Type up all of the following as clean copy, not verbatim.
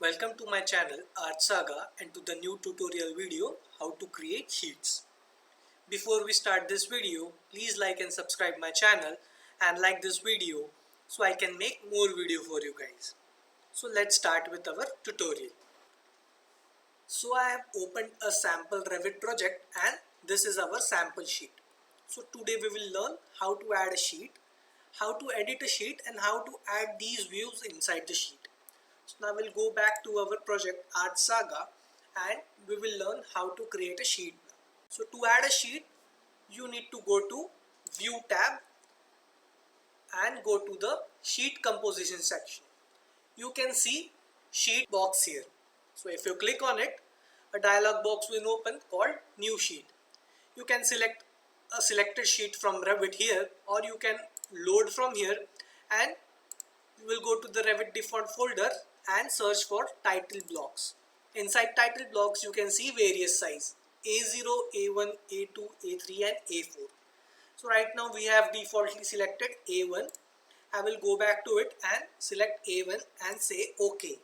Welcome to my channel Art Saga and to the new tutorial video how to create sheets. Before we start this video, please like and subscribe my channel and like this video so I can make more video for you guys. So let's start with our tutorial. So I have opened a sample Revit project and this is our sample sheet. So today we will learn how to add a sheet, how to edit a sheet and how to add these views inside the sheet. So now we'll go back to our project Art Saga and we will learn how to create a sheet. So to add a sheet, you need to go to View tab and go to the Sheet Composition section. You can see Sheet box here. So if you click on it, a dialog box will open called New Sheet. You can select a selected sheet from Revit here, or you can load from here and you will go to the Revit default folder and search for title blocks. Inside title blocks you can see various size A0, A1, A2, A3 and A4. So right now we have defaultly selected A1. I will go back to it and select A1 and say OK.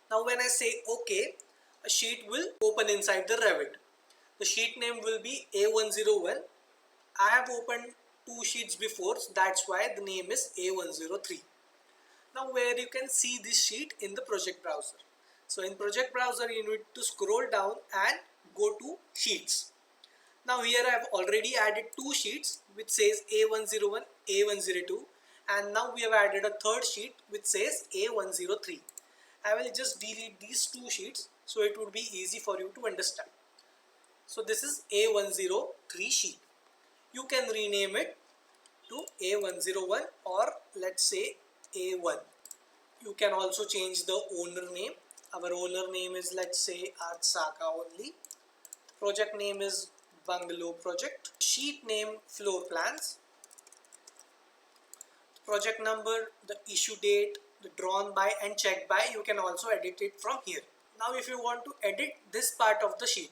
Now when I say OK, a sheet will open inside the Revit. The sheet name will be A101. I have opened two sheets before, so that's why the name is A103. Now where you can see this sheet in the project browser. So in project browser you need to scroll down and go to sheets. Now here I have already added two sheets which says A101, A102 and now we have added a third sheet which says A103. I will just delete these two sheets so it would be easy for you to understand. So this is A103 sheet. You can rename it to A101 or let's say A1. You can also change the owner name. Our owner name is, let's say, Art Saga only. Project name is Bungalow Project. Sheet name Floor Plans. Project number, the issue date, the drawn by and checked by, you can also edit it from here. Now if you want to edit this part of the sheet,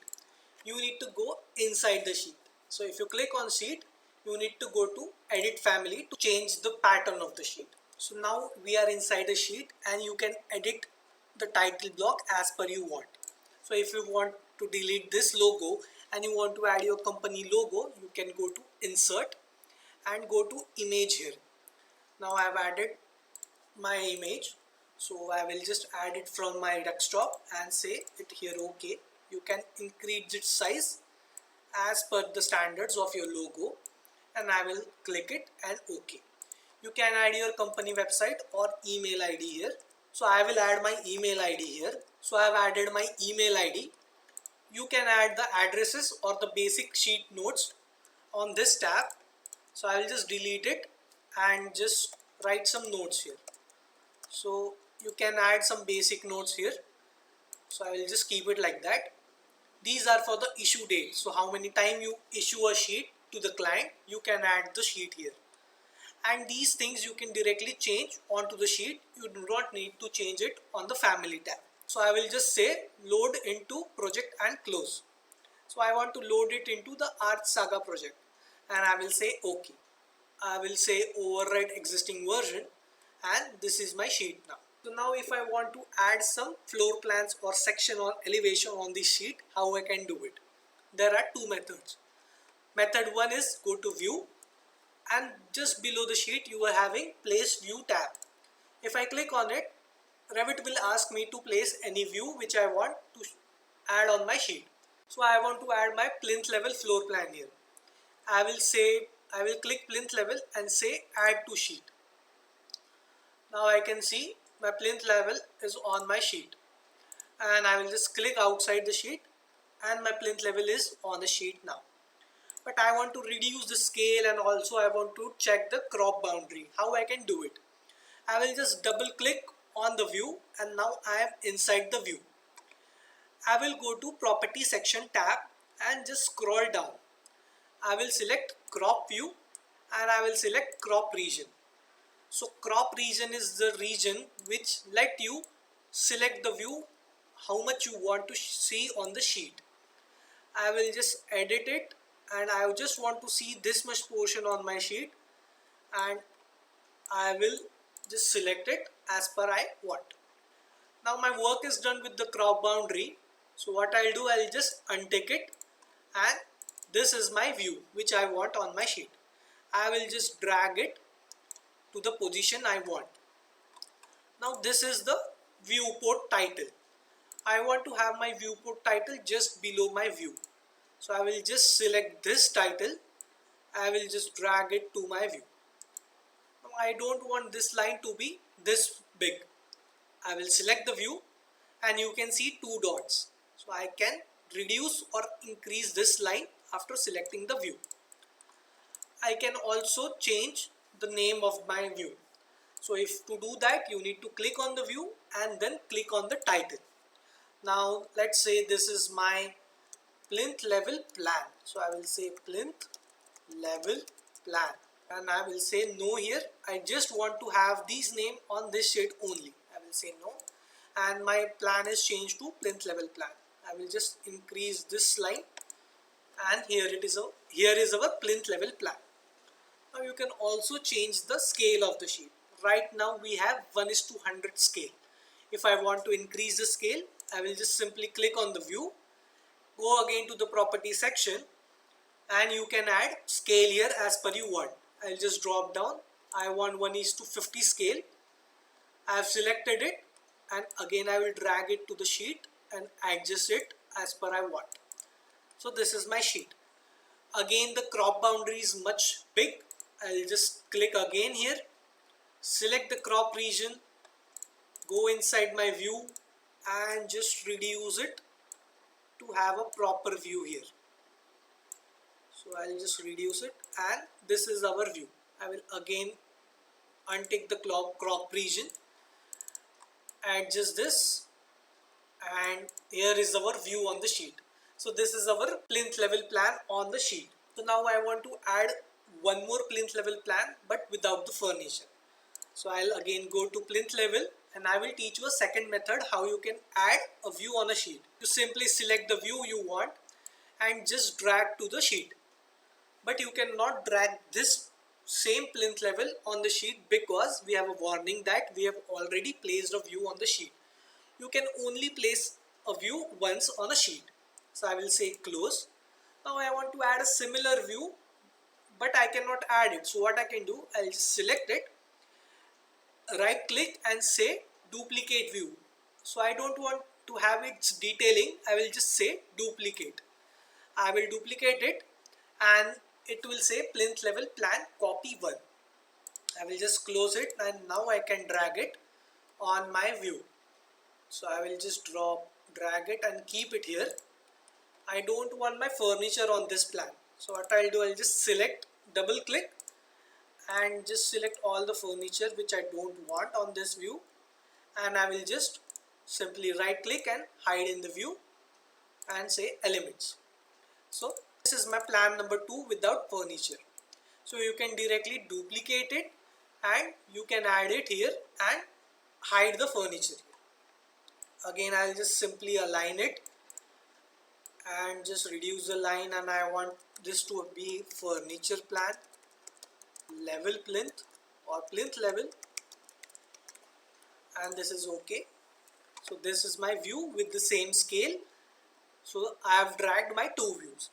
you need to go inside the sheet. So if you click on sheet, you need to go to edit family to change the pattern of the sheet. So now we are inside the sheet and you can edit the title block as per you want. So if you want to delete this logo and you want to add your company logo, you can go to insert and go to image here. Now I have added my image. So I will just add it from my desktop and say it here OK. You can increase its size as per the standards of your logo and I will click it and OK. You can add your company website or email ID here. So I will add my email ID here. So I have added my email ID. You can add the addresses or the basic sheet notes on this tab. So I will just delete it and just write some notes here. So you can add some basic notes here. So I will just keep it like that. These are for the issue date. So how many times you issue a sheet to the client, you can add the sheet here. And these things you can directly change onto the sheet. You do not need to change it on the family tab. So I will just say load into project and close. So I want to load it into the Art Saga project and I will say OK. I will say override existing version and this is my sheet now. So now if I want to add some floor plans or section or elevation on this sheet, how I can do it? There are two methods. Method one is go to view and just below the sheet you are having place view tab. If I click on it, Revit will ask me to place any view which I want to add on my sheet. So I want to add my plinth level floor plan here. I will click plinth level and say add to sheet. Now I can see my plinth level is on my sheet and I will just click outside the sheet and my plinth level is on the sheet now. But I want to reduce the scale and also I want to check the crop boundary. How I can do it? I will just double click on the view and now I am inside the view. I will go to property section tab and just scroll down. I will select crop view and I will select crop region. So crop region is the region which let you select the view how much you want to see on the sheet. I will just edit it and I just want to see this much portion on my sheet and I will just select it as per I want. Now my work is done with the crop boundary. So what I'll do, I'll just untick it, and this is my view which I want on my sheet. I will just drag it to the position I want. Now this is the viewport title. I want to have my viewport title just below my view. So I will just select this title. I will just drag it to my view. Now I don't want this line to be this big. I will select the view and you can see two dots. So I can reduce or increase this line after selecting the view. I can also change the name of my view. So if to do that, you need to click on the view and then click on the title. Now let's say this is my plinth level plan. So I will say plinth level plan, and I will say no here. I just want to have these name on this sheet only. I will say no, and my plan is changed to plinth level plan. I will just increase this line, and here is our plinth level plan. Now you can also change the scale of the sheet. Right now we have 1:100 scale. If I want to increase the scale, I will just simply click on the view, go again to the property section, and you can add scale here as per you want. I'll just drop down. I want 1:50 scale. I have selected it, and again I will drag it to the sheet and adjust it as per I want. So this is my sheet. Again the crop boundary is much big. I'll just click again here, select the crop region, go inside my view and just reduce it to have a proper view here. So I'll just reduce it, and this is our view. I will again untick the crop region, adjust this, and here is our view on the sheet. So this is our plinth level plan on the sheet. So now I want to add one more plinth level plan but without the furniture. So I'll again go to plinth level, and I will teach you a second method how you can add a view on a sheet. You simply select the view you want and just drag to the sheet. But you cannot drag this same plinth level on the sheet because we have a warning that we have already placed a view on the sheet. You can only place a view once on a sheet. So I will say close. Now I want to add a similar view, but I cannot add it. So what I can do, I'll select it, right click and say duplicate view. So I don't want to have its detailing. I will just say duplicate. I will duplicate it, and it will say plinth level plan copy 1. I will just close it, and now I can drag it on my view. So I will just drag it and keep it here. I don't want my furniture on this plan. So what I'll do, I'll just select, double click, and just select all the furniture which I don't want on this view, and I will just simply right click and hide in the view and say elements. So this is my plan number 2 without furniture. So you can directly duplicate it and you can add it here and hide the furniture. Again I'll just simply align it and just reduce the line, and I want this to be furniture plan level plinth or plinth level, and this is okay. So this is my view with the same scale. So I have dragged my two views.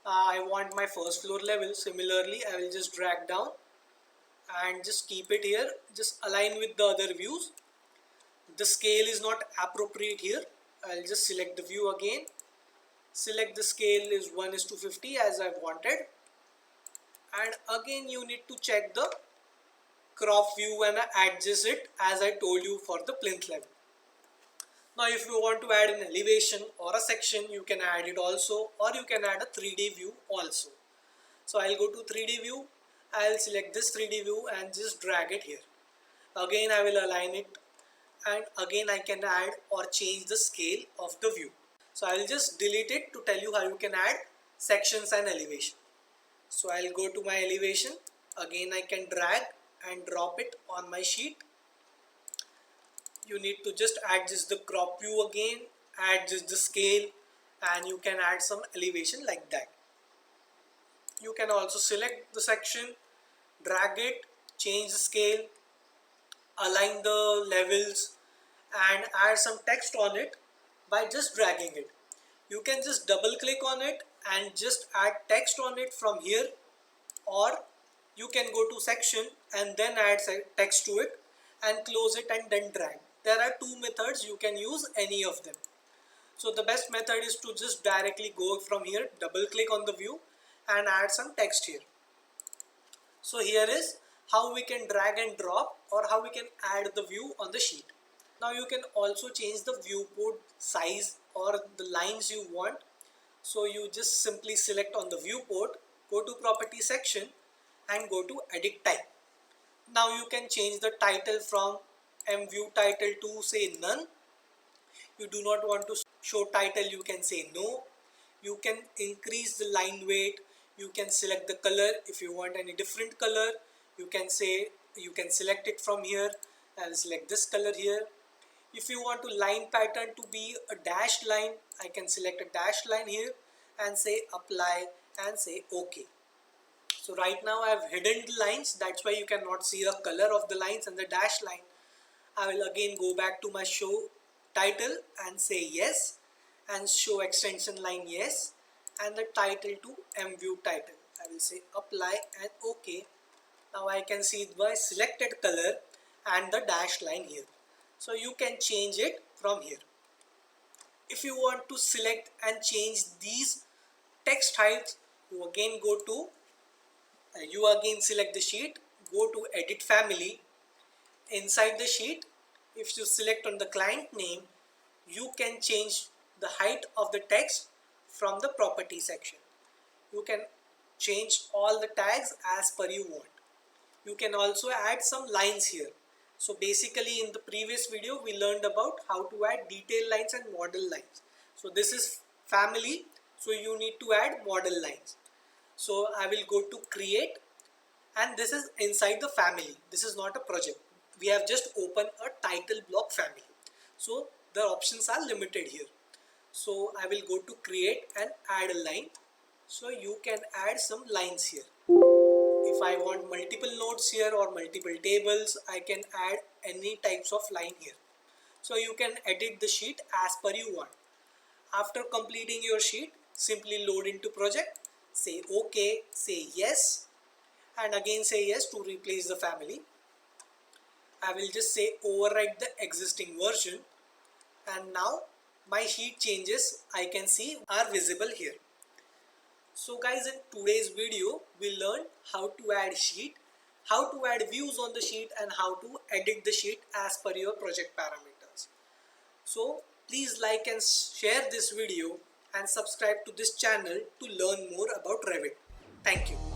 I want my first floor level. Similarly, I will just drag down and just keep it here. Just align with the other views. The scale is not appropriate here. I'll just select the view again. Select the scale is 1:50 as I wanted. And again you need to check the crop view and adjust it as I told you for the plinth level. Now if you want to add an elevation or a section, you can add it also, or you can add a 3D view also. So I'll go to 3D view, I'll select this 3D view and just drag it here. Again I will align it, and again I can add or change the scale of the view. So I'll just delete it to tell you how you can add sections and elevation. So I'll go to my elevation, again I can drag and drop it on my sheet. You need to just adjust the crop view again, adjust the scale, and you can add some elevation like that. You can also select the section, drag it, change the scale, align the levels, and add some text on it by just dragging it. You can just double click on it and just add text on it from here, or you can go to section and then add text to it and close it and then drag. There are two methods, you can use any of them. So the best method is to just directly go from here, double click on the view and add some text here. So here is how we can drag and drop, or how we can add the view on the sheet. Now you can also change the viewport size or the lines you want. So you just simply select on the viewport, go to property section and go to edit type. Now you can change the title from view title to say none. You do not want to show title, you can say no. You can increase the line weight, you can select the color. If you want any different color, you can select it from here. I'll select this color here. If you want to line pattern to be a dashed line, I can select a dashed line here and say apply and say OK. So right now I have hidden the lines, that's why you cannot see the color of the lines and the dashed line. I will again go back to my show title and say yes, and show extension line yes, and the title to view title. I will say apply and OK. Now I can see my selected color and the dashed line here. So you can change it from here. If you want to select and change these text heights, you again select the sheet, go to edit family. Inside the sheet, if you select on the client name, you can change the height of the text from the property section. You can change all the tags as per you want. You can also add some lines here. So basically in the previous video we learned about how to add detail lines and model lines. So this is family, so you need to add model lines. So I will go to create, and this is inside the family. This is not a project. We have just opened a title block family. So the options are limited here. So I will go to create and add a line. So you can add some lines here. If I want multiple nodes here or multiple tables, I can add any types of line here. So you can edit the sheet as per you want. After completing your sheet, simply load into project, say OK, say yes, and again say yes to replace the family. I will just say overwrite the existing version, and now my sheet changes I can see are visible here. So guys, in today's video we learned how to add sheet, how to add views on the sheet, and how to edit the sheet as per your project parameters. So please like and share this video and subscribe to this channel to learn more about Revit. Thank you.